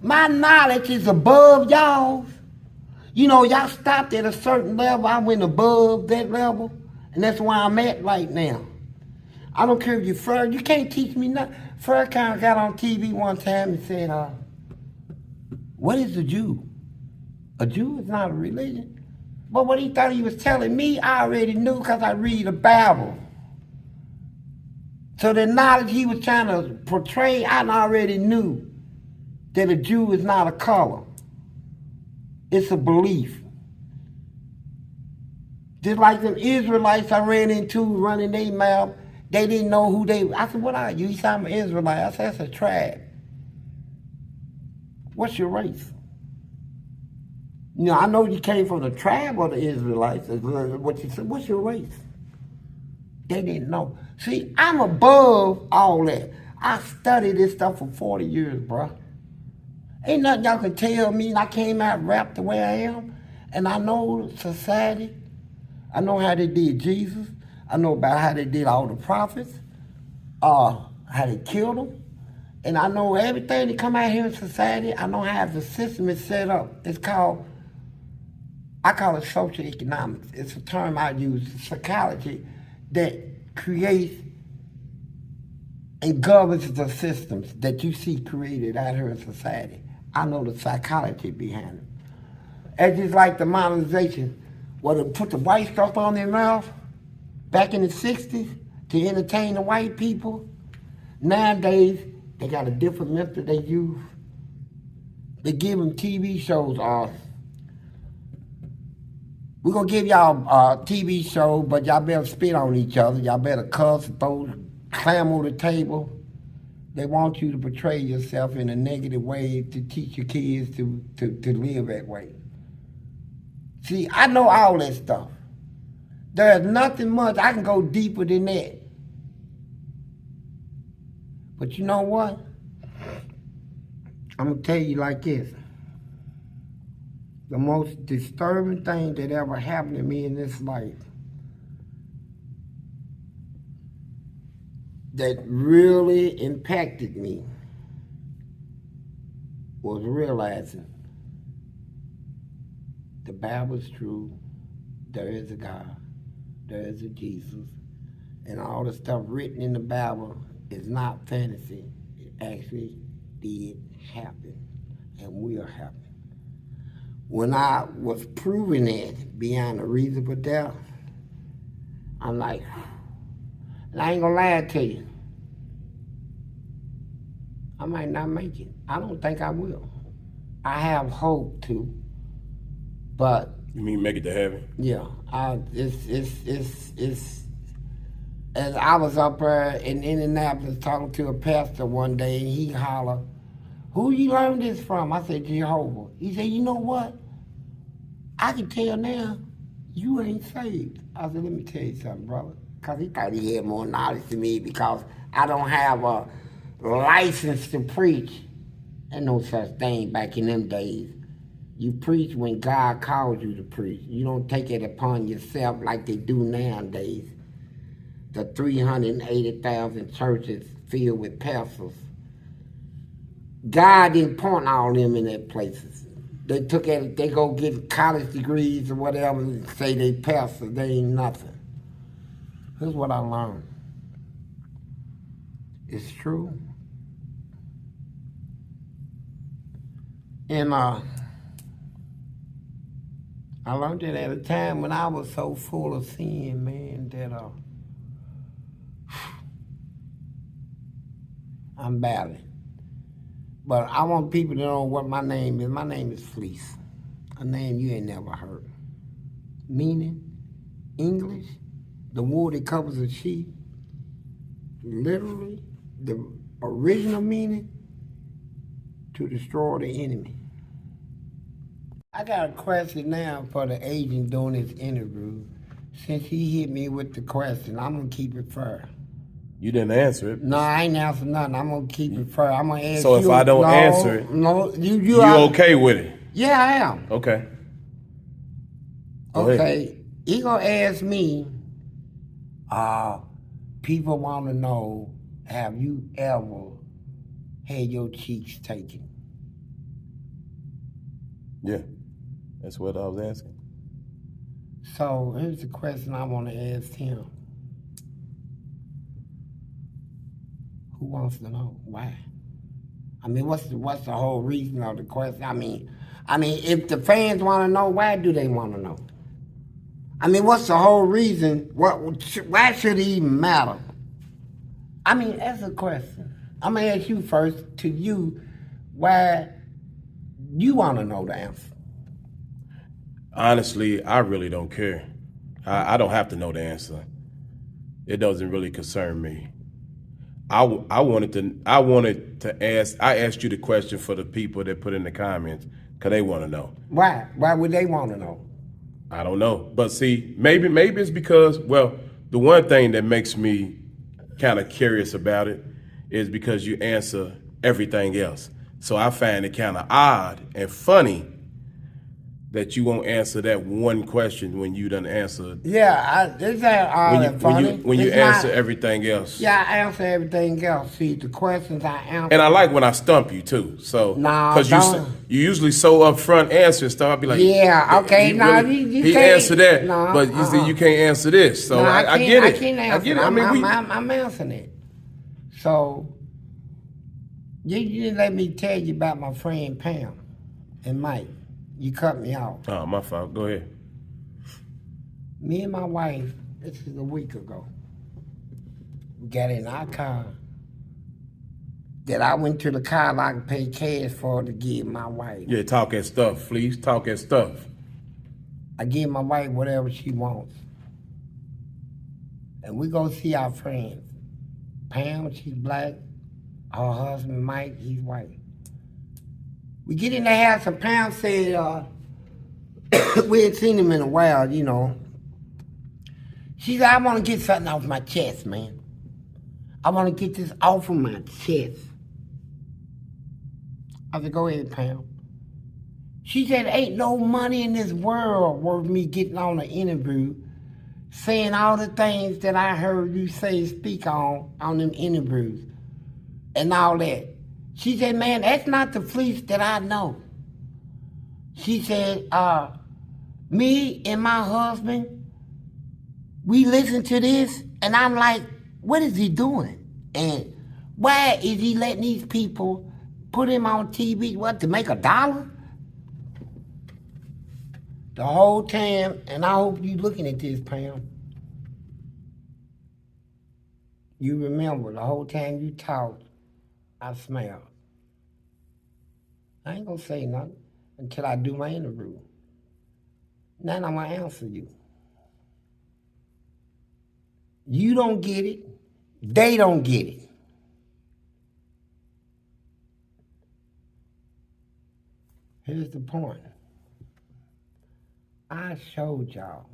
My knowledge is above y'all's. You know, y'all stopped at a certain level. I went above that level. And that's where I'm at right now. I don't care if you're Farrakhan. You can't teach me nothing. Farrakhan got on TV one time and said, what is a Jew? A Jew is not a religion. But what he thought he was telling me, I already knew because I read the Bible. So the knowledge he was trying to portray, I already knew that a Jew is not a color. It's a belief. Just like them Israelites I ran into running their mouth, they didn't know who they were. I said, what are you? He said, I'm an Israelite. I said, that's a tribe. What's your race? You know, I know you came from the tribe of the Israelites. What you said, what's your race? They didn't know. See, I'm above all that. I studied this stuff for 40 years, bro. Ain't nothing y'all can tell me. I came out wrapped the way I am. And I know society. I know how they did Jesus. I know about how they did all the prophets. How they killed them. And I know everything that come out here in society. I know how the system is set up. It's called, I call it social economics. It's a term I use, psychology, that creates and governs the systems that you see created out here in society. I know the psychology behind it. It's just like the modernization, where they put the white stuff on their mouth back in the 60s to entertain the white people. Nowadays, they got a different method they use. They give them TV shows. We're going to give y'all a TV show, but y'all better spit on each other. Y'all better cuss, clam on the table. They want you to portray yourself in a negative way to teach your kids to live that way. See, I know all that stuff. There's nothing much. I can go deeper than that. But you know what? I'm going to tell you like this. The most disturbing thing that ever happened to me in this life that really impacted me was realizing the Bible's true, there is a God, there is a Jesus, and all the stuff written in the Bible is not fantasy. It actually did happen. and will happen. When I was proving it beyond a reasonable doubt, I'm like, and I ain't gonna lie to you, I might not make it. I don't think I will. I have hope to, but You mean make it to heaven? yeah, it's. As I was up there in Indianapolis talking to a pastor one day, and he hollered, "Who you learned this from?" I said, "Jehovah." He said, "You know what? I can tell now you ain't saved." I said, "Let me tell you something, brother," because he thought he had more knowledge than me because I don't have a license to preach. Ain't no such thing back in them days. You preach when God calls you to preach. You don't take it upon yourself like they do nowadays. The 380,000 churches filled with pastors. God didn't point all them in their places. They took it, they go get college degrees or whatever and say they pastors. They ain't nothing. Here's what I learned. It's true. And I learned it at a time when I was so full of sin, man, that I'm battling. But I want people to know what my name is. My name is Fleece, a name you ain't never heard. Meaning, English, the wool that covers a sheep, literally, the original meaning, to destroy the enemy. I got a question now for the agent doing this interview. Since he hit me with the question, I'm going to keep it fair. You didn't answer it. No, I ain't answer nothing. I'm gonna keep it fair. I'm gonna ask So you. if I don't answer it, you okay with it? Yeah, I am. Okay. Okay. He gonna ask me. People want to know: have you ever had your cheeks taken? Yeah, that's what I was asking. So here's the question I want to ask him. Who wants to know why? I mean, what's the whole reason of the question? I mean, if the fans want to know, why do they want to know? I mean, what's the whole reason? Why should it even matter? I mean, that's a question. I'm gonna ask you first. To you, why you want to know the answer? Honestly, I really don't care. I don't have to know the answer. It doesn't really concern me. I wanted to ask. I asked you the question for the people that put in the comments because they want to know. Why? Why would they want to know? I don't know, but see, maybe it's because, well, the one thing that makes me kind of curious about it is because you answer everything else. So I find it kind of odd and funny that you won't answer that one question when you done answered. Yeah, it's that odd and funny. When you answer everything else. Yeah, I answer everything else. See, the questions I answer. And I like when I stump you too. So, because you usually so upfront answer stuff. I'll be like, yeah, okay, he answered that, but you see, you can't answer this. So I get it. I can't answer. I get it. I'm answering it. So you let me tell you about my friend Pam and Mike. You cut me off. Oh, my fault. Go ahead. Me and my wife, this is a week ago, we got in our car that I went to the car lot and paid cash for to give my wife. Yeah, talk that stuff, Fleece. Talk that stuff. I give my wife whatever she wants. And we go see our friends. Pam, she's black. Her husband, Mike, he's white. We get in the house and Pam said, we had seen him in a while, you know. She said, I want to get something off my chest, man. I want to get this off of my chest. I said, go ahead, Pam. She said, ain't no money in this world worth me getting on an interview saying all the things that I heard you speak on them interviews and all that. She said, man, that's not the Fleece that I know. She said, me and my husband, we listen to this, and I'm like, what is he doing? And why is he letting these people Put him on TV, what, to make $1? The whole time, and I hope you looking at this, Pam. You remember the whole time you talked, I smelled. I ain't gonna say nothing until I do my interview. Now I'm gonna answer you. You don't get it. They don't get it. Here's the point. I showed y'all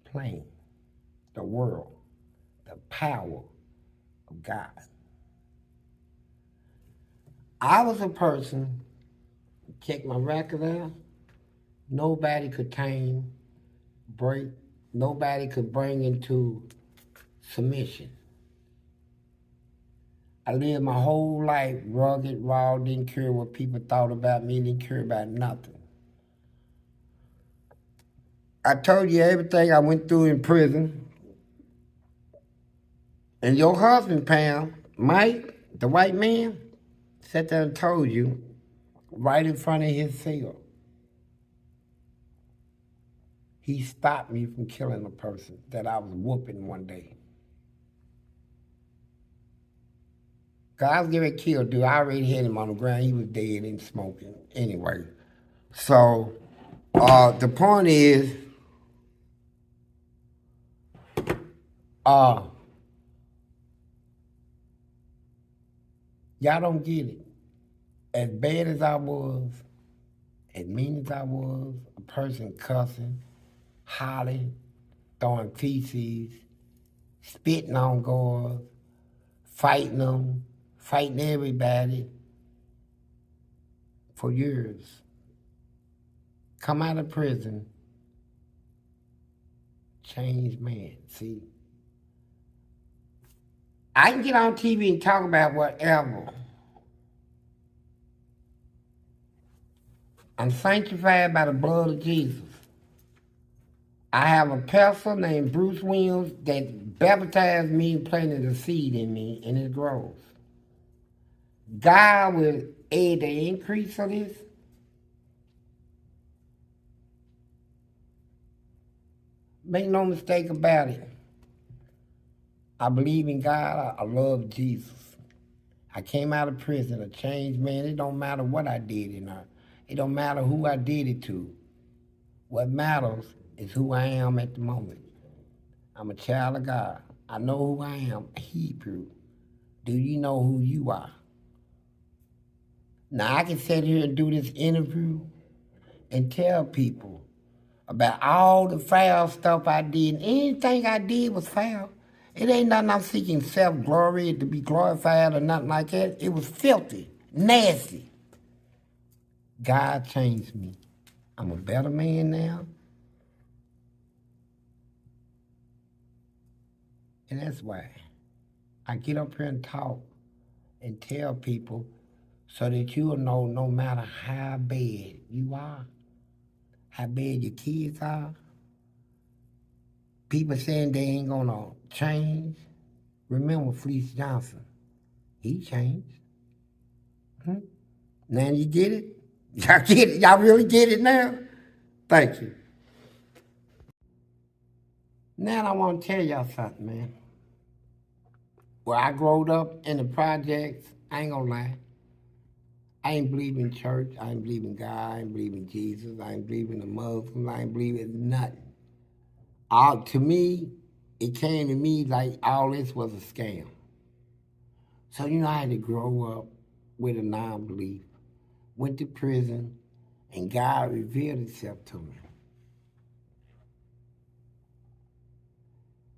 plain the world, the power of God. I was a person, check my record out, nobody could tame, break, nobody could bring into submission. I lived my whole life rugged, raw, didn't care what people thought about me, didn't care about nothing. I told you everything I went through in prison. And your husband, Pam, Mike, the white man, sat there and told you right in front of his cell. He stopped me from killing a person that I was whooping one day. Cause I was getting killed, dude. I already had him on the ground. He was dead and smoking. Anyway, so the point is, y'all don't get it. As bad as I was, as mean as I was, a person cussing, hollering, throwing feces, spitting on guards, fighting them, fighting everybody for years. Come out of prison, changed man. See, I can get on TV and talk about whatever. I'm sanctified by the blood of Jesus. I have a pastor named Bruce Williams that baptized me and planted a seed in me, and it grows. God will aid the increase of this. Make no mistake about it. I believe in God. I love Jesus. I came out of prison a changed man. It don't matter what I did in there. It don't matter who I did it to. What matters is who I am at the moment. I'm a child of God. I know who I am, Hebrew. Do you know who you are? Now, I can sit here and do this interview and tell people about all the foul stuff I did. Anything I did was foul. It ain't nothing I'm seeking self-glory to be glorified or nothing like that. It was filthy, nasty. God changed me. I'm a better man now. And that's why I get up here and talk and tell people so that you'll know no matter how bad you are, how bad your kids are, people saying they ain't gonna change. Remember Fleece Johnson. He changed. Now you get it? Y'all get it? Y'all really get it now? Thank you. Now I want to tell y'all something, man. Where I growed up in the projects, I ain't gonna lie. I ain't believe in church. I ain't believe in God. I ain't believe in Jesus. I ain't believe in the Muslims. I ain't believe in nothing. To me, it came to me like all this was a scam. So, I had to grow up with a non-belief. Went to prison, and God revealed himself to me.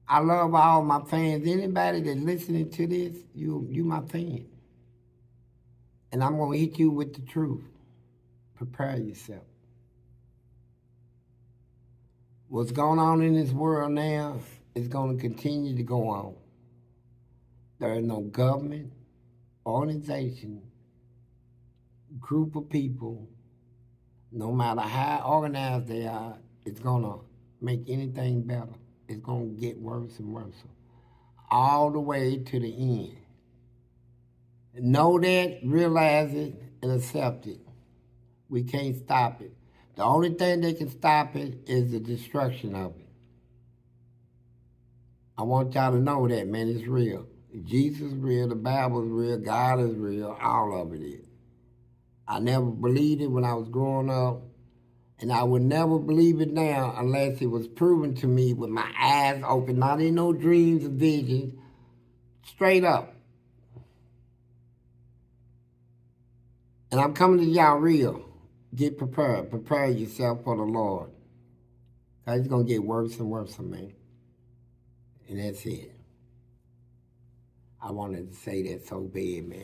I love all my fans. Anybody that's listening to this, you my fan. And I'm going to hit you with the truth. Prepare yourself. What's going on in this world now is going to continue to go on. There is no government, organization, group of people, no matter how organized they are, it's going to make anything better. It's going to get worse and worse. All the way to the end. Know that, realize it, and accept it. We can't stop it. The only thing that can stop it is the destruction of it. I want y'all to know that, man, it's real. Jesus is real, the Bible is real, God is real, all of it is. I never believed it when I was growing up, and I would never believe it now unless it was proven to me with my eyes open, not in no dreams or visions, straight up. And I'm coming to y'all real. Get prepared. Prepare yourself for the Lord. Because it's going to get worse and worse, man. And that's it. I wanted to say that so bad, man.